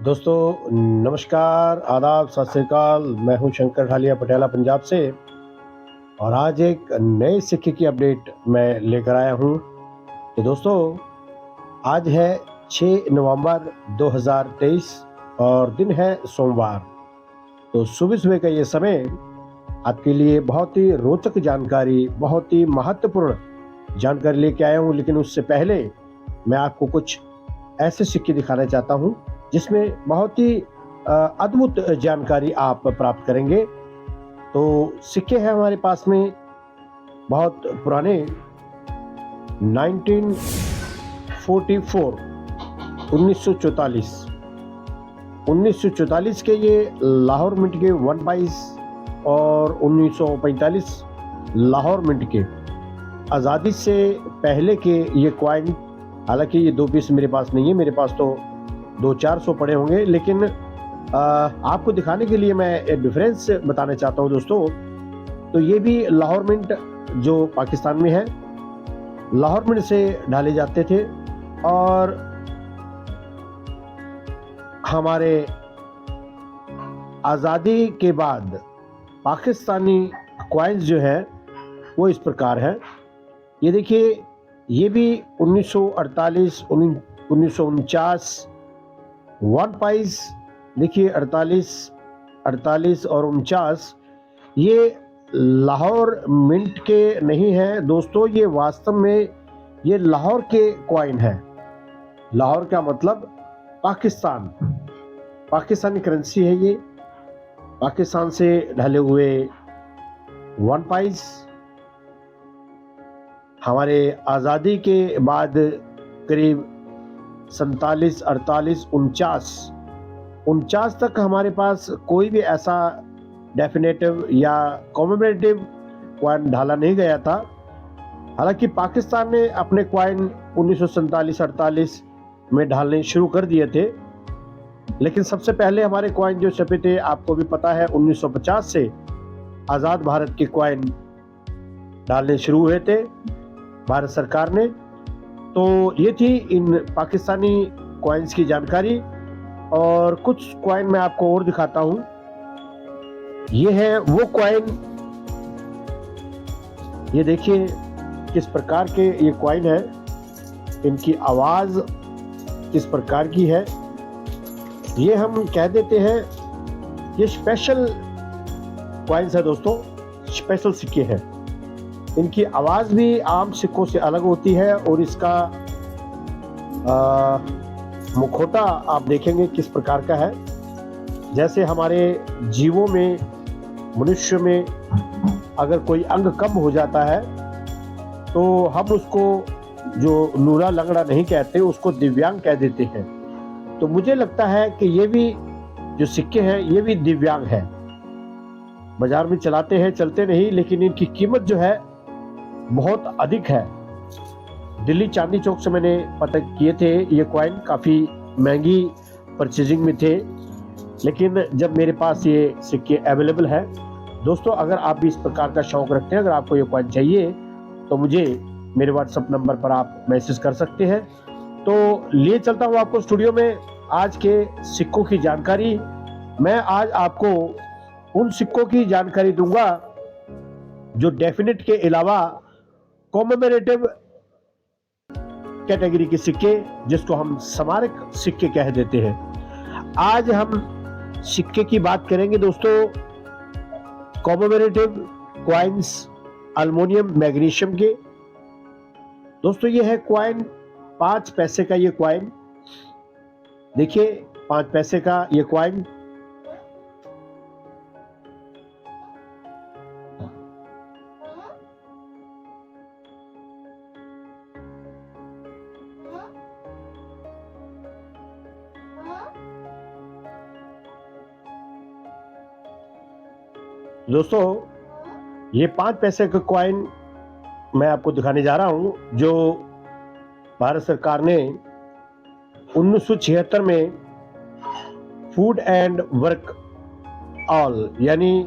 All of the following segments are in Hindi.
दोस्तों नमस्कार, आदाब, सत श्री अकाल। मैं हूं शंकर ढालिया पटियाला पंजाब से और आज एक नए सिक्के की अपडेट मैं लेकर आया हूं। तो दोस्तों आज है 6 नवंबर 2023 और दिन है सोमवार। तो सुबह-सुबह का ये समय आपके लिए बहुत ही रोचक जानकारी, बहुत ही महत्वपूर्ण जानकारी लेके आया हूं। लेकिन उससे पहले मैं आपको कुछ ऐसे सिक्के दिखाना चाहता हूं जिसमें बहुत ही अद्भुत जानकारी आप प्राप्त करेंगे। तो सिक्के हैं हमारे पास में बहुत पुराने 1944 1944 1944 के ये लाहौर मिंट के 1 पाइस और 1945 लाहौर मिंट के आज़ादी से पहले के ये कॉइन। हालांकि ये 2 पीस मेरे पास नहीं है, मेरे पास तो 200-400 पड़े होंगे, लेकिन आपको दिखाने के लिए मैं एक डिफरेंस बताना चाहता हूं दोस्तों। तो ये भी लाहौर मिंट जो पाकिस्तान में है, लाहौर मिंट से ढाले जाते थे और हमारे आज़ादी के बाद पाकिस्तानी कॉइन्स जो है वो इस प्रकार है। ये देखिए, ये भी 1948 1949 1 पाइस। देखिए 48 और 49 ये लाहौर मिंट के नहीं है दोस्तों, ये वास्तव में ये लाहौर के कॉइन है। लाहौर का मतलब पाकिस्तान, पाकिस्तानी करेंसी है ये। पाकिस्तान से ढले हुए 1 पाइस हमारे आज़ादी के बाद करीब 47, 48, 49 तक हमारे पास कोई भी ऐसा डेफिनेटिव या कॉमेमोरेटिव कॉइन ढाला नहीं गया था। हालांकि पाकिस्तान ने अपने कॉइन 1947-48 में ढालने शुरू कर दिए थे, लेकिन सबसे पहले हमारे कॉइन जो छपे थे आपको भी पता है 1950 से आज़ाद भारत के कॉइन डालने शुरू हुए थे भारत सरकार ने। तो ये थी इन पाकिस्तानी कॉइन्स की जानकारी। और कुछ कॉइन मैं आपको और दिखाता हूं। ये है वो कॉइन, ये देखिए किस प्रकार के ये कॉइन है, इनकी आवाज किस प्रकार की है। ये हम कह देते हैं ये स्पेशल कॉइन्स है दोस्तों, स्पेशल सिक्के हैं। इनकी आवाज़ भी आम सिक्कों से अलग होती है और इसका मुखौटा आप देखेंगे किस प्रकार का है। जैसे हमारे जीवों में, मनुष्य में अगर कोई अंग कम हो जाता है तो हम उसको जो लूला लंगड़ा नहीं कहते, उसको दिव्यांग कह देते हैं। तो मुझे लगता है कि ये भी जो सिक्के हैं ये भी दिव्यांग है। बाजार में चलाते हैं, चलते नहीं, लेकिन इनकी कीमत जो है बहुत अधिक है। दिल्ली चांदनी चौक से मैंने पता किए थे, ये कॉइन काफ़ी महंगी परचेजिंग में थे, लेकिन जब मेरे पास ये सिक्के अवेलेबल है दोस्तों, अगर आप भी इस प्रकार का शौक रखते हैं, अगर आपको ये कॉइन चाहिए तो मुझे मेरे व्हाट्सएप नंबर पर आप मैसेज कर सकते हैं। तो लिए चलता हूँ आपको स्टूडियो में आज के सिक्कों की जानकारी। मैं आज आपको उन सिक्कों की जानकारी दूंगा जो डेफिनेट के अलावा कॉमेमोरेटिव कैटेगरी के सिक्के, जिसको हम स्मारक सिक्के कह देते हैं। आज हम सिक्के की बात करेंगे दोस्तों कॉमेमोरेटिव कॉइन्स एल्युमिनियम मैग्नीशियम के। दोस्तों ये है कॉइन 5 पैसे का। ये कॉइन देखिए 5 पैसे का ये कॉइन। दोस्तों ये 5 पैसे का कॉइन मैं आपको दिखाने जा रहा हूं, जो भारत सरकार ने 1976 में फूड एंड वर्क ऑल यानी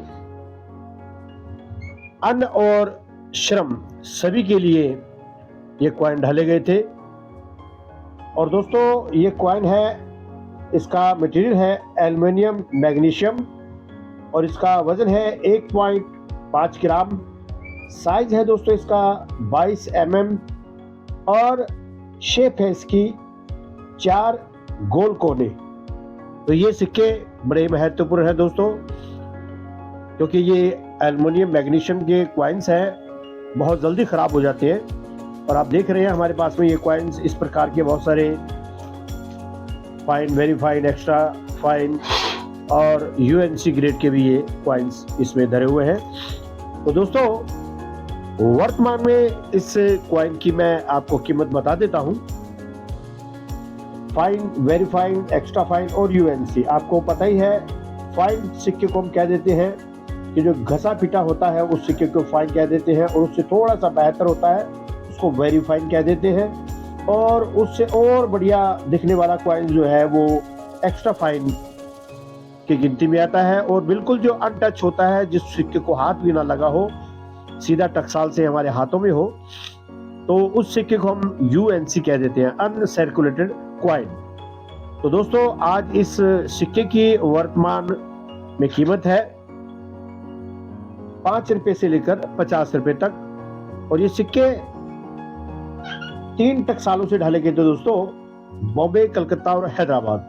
अन्न और श्रम सभी के लिए ये कॉइन ढाले गए थे। और दोस्तों ये कॉइन है इसका मटेरियल है एल्युमिनियम मैग्नीशियम और इसका वजन है 1.5 ग्राम। साइज है दोस्तों इसका 22 mm और शेप है इसकी 4 गोल कोने। तो ये सिक्के बड़े महत्वपूर्ण है दोस्तों, क्योंकि ये एल्युमिनियम मैग्नीशियम के कॉइन्स हैं, बहुत जल्दी खराब हो जाते हैं। और आप देख रहे हैं हमारे पास में ये कॉइन्स इस प्रकार के बहुत सारे fine, very fine, extra fine और यूएनसी ग्रेड के भी ये कॉइन्स इसमें धरे हुए हैं। तो दोस्तों वर्तमान में इस कॉइन की मैं आपको कीमत बता देता हूं। Fine, very fine, extra fine और यूएनसी, आपको पता ही है फाइन सिक्के को हम कह देते हैं कि जो घसा पिटा होता है उस सिक्के को फाइन कह देते हैं, और उससे थोड़ा सा बेहतर होता है उसको वेरी फाइन कह देते हैं, और उससे और बढ़िया दिखने वाला कॉइन जो है वो एक्स्ट्रा फाइन की गिनती में आता है। और बिल्कुल जो अनटच होता है, जिस सिक्के को हाथ भी ना लगा हो, सीधा टकसाल से हमारे हाथों में हो, तो उस सिक्के को हम यूएनसी कह देते हैं, अनसर्कुलेटेड कॉइन। तो दोस्तों आज इस सिक्के की वर्तमान में कीमत है 5 रुपए से लेकर 50 रुपए तक, और ये सिक्के 3 टकसालों से ढाले गए थे दोस्तों, बॉम्बे, कलकत्ता और हैदराबाद।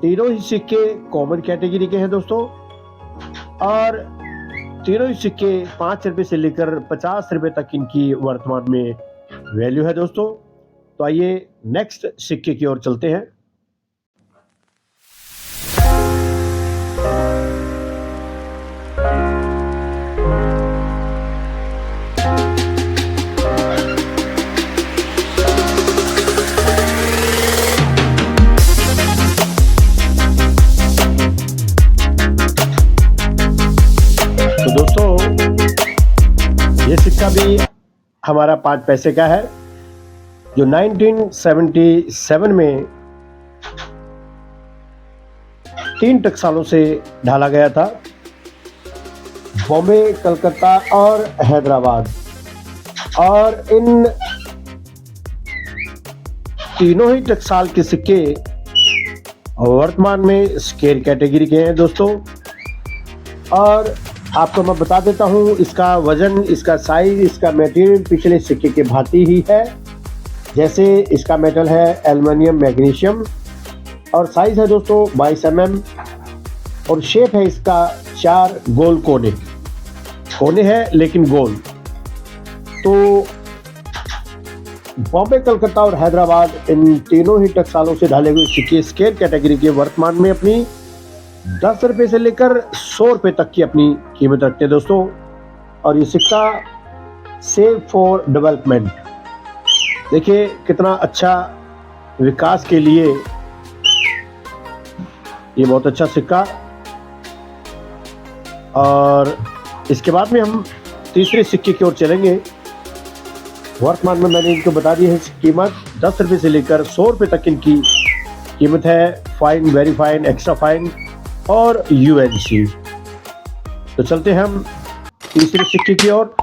तीनों ही सिक्के कॉमन कैटेगरी के हैं दोस्तों, और तीनों ही सिक्के 5 रुपए से लेकर 50 रुपए तक इनकी वर्तमान में वैल्यू है दोस्तों। तो आइए नेक्स्ट सिक्के की ओर चलते हैं। तो दोस्तों ये सिक्का भी हमारा 5 पैसे का है, जो 1977 में 3 टकसालों से ढाला गया था, बॉम्बे, कलकत्ता और हैदराबाद। और इन तीनों ही टकसाल के सिक्के वर्तमान में स्केल कैटेगरी के हैं दोस्तों। और आपको मैं बता देता हूं, इसका वजन, इसका साइज, इसका मटेरियल पिछले सिक्के के भांति ही है। जैसे इसका मेटल है एल्युमिनियम मैग्नीशियम और साइज है दोस्तों 22 mm, और शेप है इसका 4 गोल कोने हैं लेकिन गोल। तो बॉम्बे, कलकत्ता और हैदराबाद इन तीनों ही टकसालों से ढाले हुए सिक्के स्केल कैटेगरी के वर्तमान में अपनी 10 रुपए से लेकर 100 रुपए तक की अपनी कीमत रखते हैं दोस्तों। और ये सिक्का सेव फॉर डेवलपमेंट, देखिए कितना अच्छा विकास के लिए ये बहुत अच्छा सिक्का। और इसके बाद में हम तीसरे सिक्के की ओर चलेंगे। वर्तमान में मैंने इनको बता दी है कीमत, 10 रुपए से लेकर 100 रुपए तक इनकी कीमत है। Fine, very fine, extra fine और यूएनसी। तो चलते हैं हम तीसरे सिक्के की ओर।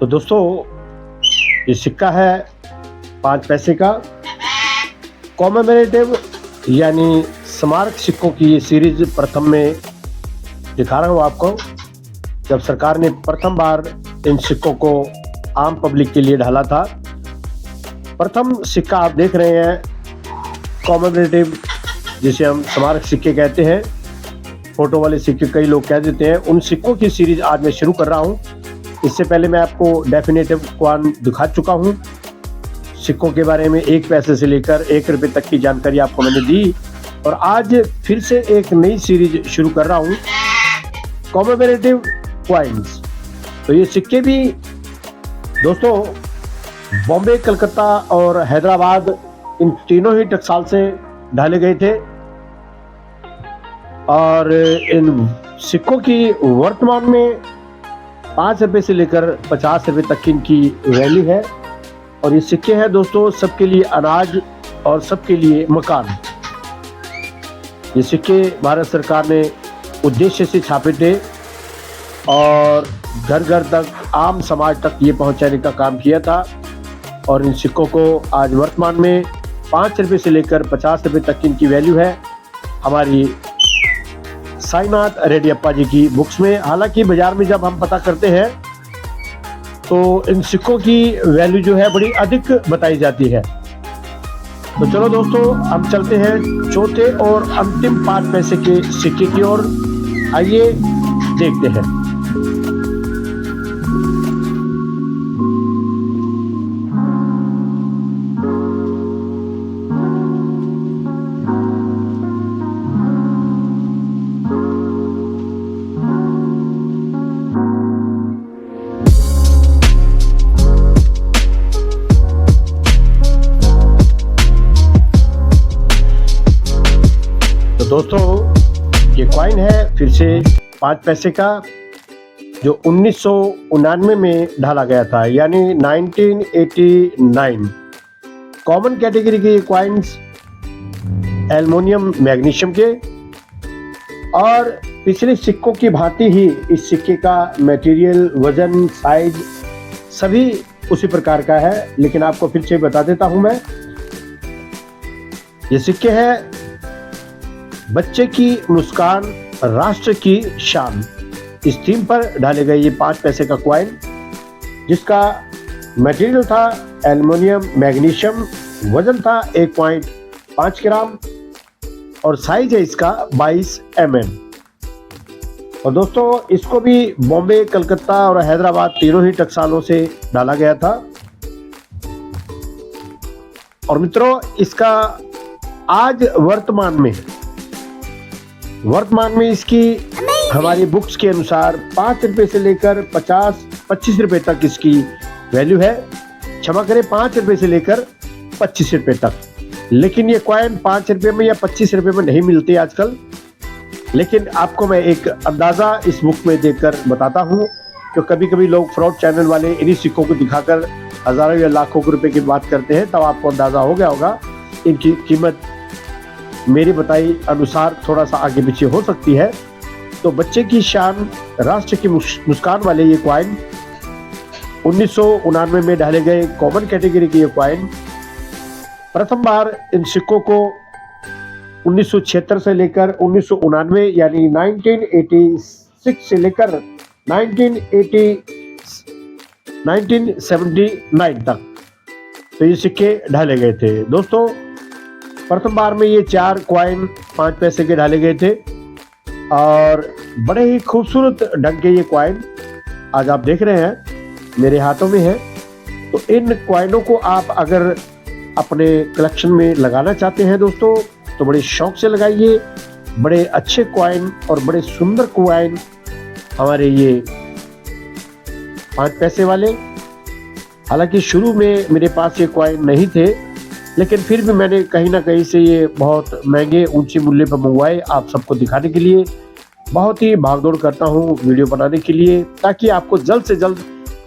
तो दोस्तों ये सिक्का है 5 पैसे का, कॉमेमोरेटिव यानी स्मारक सिक्कों की ये सीरीज प्रथम में दिखा रहा हूँ आपको। जब सरकार ने प्रथम बार इन सिक्कों को आम पब्लिक के लिए ढाला था, प्रथम सिक्का आप देख रहे हैं कॉमेमोरेटिव, जिसे हम स्मारक सिक्के कहते हैं, फोटो वाले सिक्के कई लोग कह देते हैं, उन सिक्कों की सीरीज आज मैं शुरू कर रहा हूँ। इससे पहले मैं आपको डेफिनेटिव कॉइन दिखा चुका हूं, सिक्कों के बारे में 1 पैसे से लेकर 1 रुपए तक की जानकारी आपको मैंने दी, और आज फिर से एक नई सीरीज शुरू कर रहा हूं, कॉमेमोरेटिव कॉइन्स। तो ये सिक्के भी दोस्तों बॉम्बे, कलकत्ता और हैदराबाद इन तीनों ही टकसाल से ढाले गए थे। और इन सिक्कों की वर्तमान में 5 रुपए से लेकर 50 रुपए तक की इनकी वैल्यू है। और ये सिक्के हैं दोस्तों सबके लिए अनाज और सबके लिए मकान। ये सिक्के भारत सरकार ने उद्देश्य से छापे थे और घर घर तक, आम समाज तक ये पहुंचाने का काम किया था। और इन सिक्कों को आज वर्तमान में 5 रुपए से लेकर 50 रुपए तक की इनकी वैल्यू है हमारी साईनाथ रेड्डियप्पा जी की बुक्स में। हालांकि बाजार में जब हम पता करते हैं तो इन सिक्कों की वैल्यू जो है बड़ी अधिक बताई जाती है। तो चलो दोस्तों, हम चलते हैं चौथे और अंतिम 5 पैसे के सिक्के की ओर। आइए देखते हैं। तो दोस्तों ये कॉइन है फिर से 5 पैसे का, जो 1999 में ढाला गया था, यानी 1989। कॉमन कैटेगरी के कॉइन्स एल्युमिनियम मैग्नीशियम के, और पिछले सिक्कों की भांति ही इस सिक्के का मटेरियल, वजन, साइज सभी उसी प्रकार का है। लेकिन आपको फिर से बता देता हूं मैं, ये सिक्के हैं बच्चे की मुस्कान राष्ट्र की शान, इस थीम पर ढाले गए ये 5 पैसे का कॉइन, जिसका मटेरियल था एल्युमिनियम मैग्नीशियम, वजन था 1.5 ग्राम और साइज है इसका 22 mm। और दोस्तों इसको भी बॉम्बे, कलकत्ता और हैदराबाद तीनों ही टकसालों से डाला गया था। और मित्रों इसका आज वर्तमान में इसकी हमारी बुक्स के अनुसार 5 रुपए से लेकर 50-25 रुपए तक इसकी वैल्यू है। क्षमा करें, 5 रुपए से लेकर 25 रुपए तक। लेकिन ये कॉइन 5 रुपए में या 25 रुपए में नहीं मिलते आजकल। लेकिन आपको मैं एक अंदाजा इस बुक में देकर बताता हूँ, कि कभी कभी लोग फ्रॉड चैनल वाले इन्हीं सिक्कों को दिखाकर हजारों या लाखों रुपए की बात करते हैं, तब आपको अंदाजा हो गया होगा इनकी कीमत मेरी बताई अनुसार थोड़ा सा आगे पीछे हो सकती है। तो बच्चे की शान, राष्ट्र की मुस्कान वाले ये कॉइन 1999 में ढाले गए कॉमन कैटेगरी के ये कॉइन प्रथम बार इन सिक्कों को 1976 से लेकर 1999 यानी 1986 से लेकर 1979 तक तो ये सिक्के ढाले गए थे। दोस्तों प्रथम बार में ये 4 कॉइन 5 पैसे के ढाले गए थे और बड़े ही खूबसूरत ढंग के ये कॉइन आज आप देख रहे हैं मेरे हाथों में है। तो इन कॉइनों को आप अगर अपने कलेक्शन में लगाना चाहते हैं दोस्तों, तो बड़े शौक से लगाइए। बड़े अच्छे कॉइन और बड़े सुंदर कॉइन हमारे ये 5 पैसे वाले। हालांकि शुरू में मेरे पास ये कॉइन नहीं थे, लेकिन फिर भी मैंने कहीं ना कहीं से ये बहुत महंगे ऊंचे मूल्य पर मंगवाए आप सबको दिखाने के लिए। बहुत ही भागदौड़ करता हूँ वीडियो बनाने के लिए, ताकि आपको जल्द से जल्द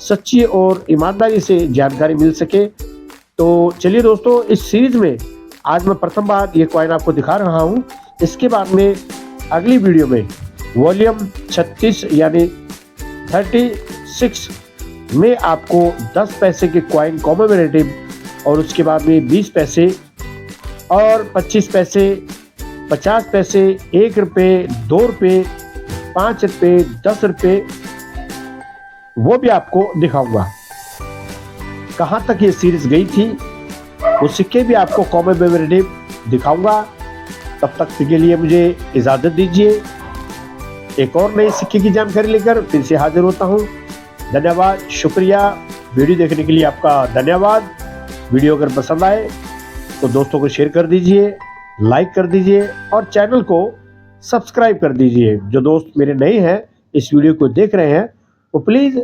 सच्ची और ईमानदारी से जानकारी मिल सके। तो चलिए दोस्तों, इस सीरीज में आज मैं प्रथम बार ये कॉइन आपको दिखा रहा हूँ। इसके बाद में अगली वीडियो में वॉल्यूम 36 यानी 36 में आपको 10 पैसे के कॉइन कॉमेमोरेटिव, और उसके बाद में 20 पैसे और 25 पैसे, 50 पैसे, 1 रुपये, 2 रुपये, 5 रुपये, 10 रुपये, वो भी आपको दिखाऊंगा। कहाँ तक ये सीरीज गई थी वो सिक्के भी आपको कॉमेमोरेटिव दिखाऊंगा। तब तक के लिए मुझे इजाज़त दीजिए। एक और नई सिक्के की जानकारी लेकर फिर से हाजिर होता हूँ। धन्यवाद, शुक्रिया। वीडियो देखने के लिए आपका धन्यवाद। वीडियो अगर पसंद आए तो दोस्तों को शेयर कर दीजिए, लाइक कर दीजिए और चैनल को सब्सक्राइब कर दीजिए। जो दोस्त मेरे नए हैं इस वीडियो को देख रहे हैं वो प्लीज़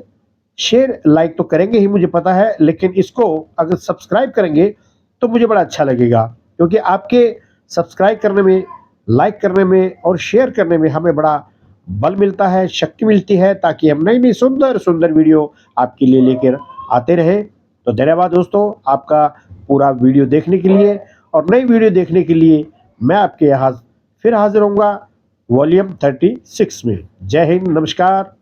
शेयर लाइक तो करेंगे ही, मुझे पता है, लेकिन इसको अगर सब्सक्राइब करेंगे तो मुझे बड़ा अच्छा लगेगा, क्योंकि आपके सब्सक्राइब करने में लाइक करने में और शेयर करने में हमें बड़ा बल मिलता है, शक्ति मिलती है, ताकि हम नई-नई सुंदर-सुंदर वीडियो आपके लिए लेकर आते रहें। तो धन्यवाद दोस्तों, आपका पूरा वीडियो देखने के लिए, और नई वीडियो देखने के लिए मैं आपके यहाँ फिर हाज़िर होऊँगा वॉल्यूम 36 में। जय हिंद, नमस्कार।